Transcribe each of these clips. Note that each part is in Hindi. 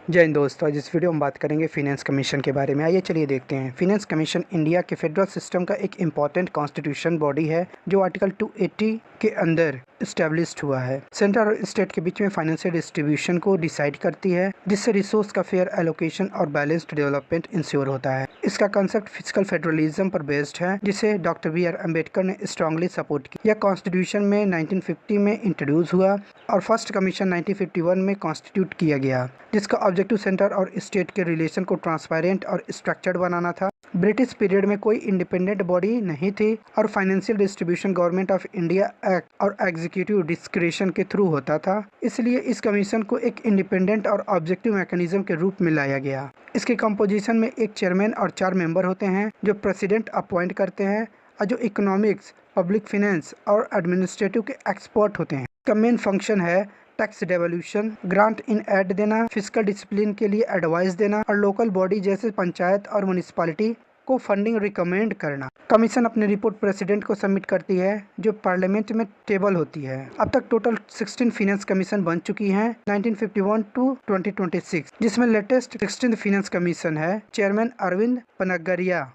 जय हिंद दोस्तों, आज इस वीडियो में बात करेंगे फिनेंस कमीशन के बारे में। आइए चलिए देखते हैं। फिनेंस कमीशन इंडिया के फेडरल सिस्टम का एक इम्पॉर्टेंट कॉन्स्टिट्यूशन बॉडी है जो आर्टिकल 280 के अंदर इस्टेब्लिश्ड हुआ है। सेंटर और स्टेट के बीच में फाइनेंशियल डिस्ट्रीब्यूशन को डिसाइड करती है, जिससे रिसोर्स का फेयर एलोकेशन और बैलेंस्ड डेवलपमेंट इंश्योर होता है। इसका कंसेप्ट फिजिकल फेडरलिज्म पर बेस्ड है, जिसे डॉक्टर BR अम्बेडकर ने स्ट्रांगली सपोर्ट किया। यह कॉन्स्टिट्यूशन में 1950 में इंट्रोड्यूस हुआ और फर्स्ट कमीशन 1951 में कॉन्स्टिट्यूट किया गया, जिसका ऑब्जेक्टिव सेंटर और स्टेट के रिलेशन को ट्रांसपेरेंट और स्ट्रक्चर्ड बनाना था। ब्रिटिश पीरियड में कोई इंडिपेंडेंट बॉडी नहीं थी और financial distribution government of India act और एग्जीक्यूटिव डिस्क्रिशन के थ्रू होता था। इसलिए इस कमीशन को एक इंडिपेंडेंट और ऑब्जेक्टिव मैकेनिज्म के रूप में लाया गया। इसके कंपोजिशन में एक चेयरमैन और 4 मेंबर होते हैं जो प्रेसिडेंट अपॉइंट करते हैं और जो इकोनॉमिक्स, पब्लिक फाइनेंस और एडमिनिस्ट्रेटिव के एक्सपर्ट होते हैं। इसका मेन फंक्शन है tax devolution, grant in aid देना, फिजिकल डिसिप्लिन के लिए एडवाइस देना और लोकल बॉडी जैसे पंचायत और म्युनिसिपैलिटी को फंडिंग रिकमेंड करना। कमीशन अपनी रिपोर्ट प्रेसिडेंट को सबमिट करती है, जो पार्लियामेंट में टेबल होती है। अब तक टोटल 16 फाइनेंस कमीशन बन चुकी हैं 1951 टू 2026, जिसमें लेटेस्ट 16th फाइनेंस कमीशन है। चेयरमैन अरविंद पनगरिया।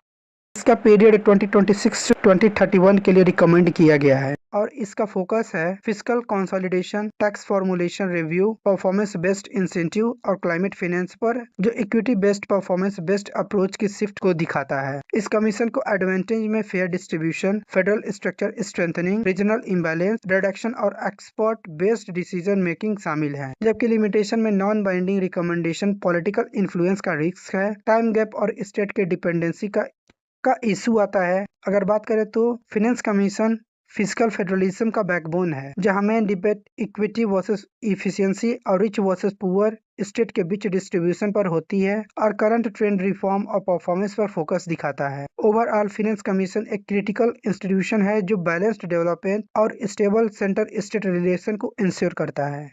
इसका पीरियड 2026 से 2031 के लिए रिकमेंड किया गया है और इसका फोकस है physical consolidation, tax formulation review, performance based incentive और क्लाइमेट फाइनेंस पर, जो equity based performance based approach की शिफ्ट को दिखाता है। इस कमीशन को एडवांटेज में fair distribution, federal structure strengthening, regional imbalance reduction और एक्सपर्ट बेस्ड डिसीजन मेकिंग शामिल है, जबकि लिमिटेशन में non binding recommendation, political influence का रिस्क है, टाइम गैप और स्टेट के डिपेंडेंसी का इशू आता है। अगर बात करें तो फिनेंस कमीशन फिजिकल फेडरलिज्म का बैकबोन है, जहां main debate equity versus efficiency और रिच वर्सेस पुअर स्टेट के बीच डिस्ट्रीब्यूशन पर होती है और करंट ट्रेंड, रिफॉर्म और परफॉर्मेंस पर फोकस दिखाता है। ओवरऑल फिनेंस कमीशन एक क्रिटिकल इंस्टीट्यूशन है जो बैलेंस्ड डेवलपमेंट और स्टेबल सेंटर स्टेट रिलेशन को इंश्योर करता है।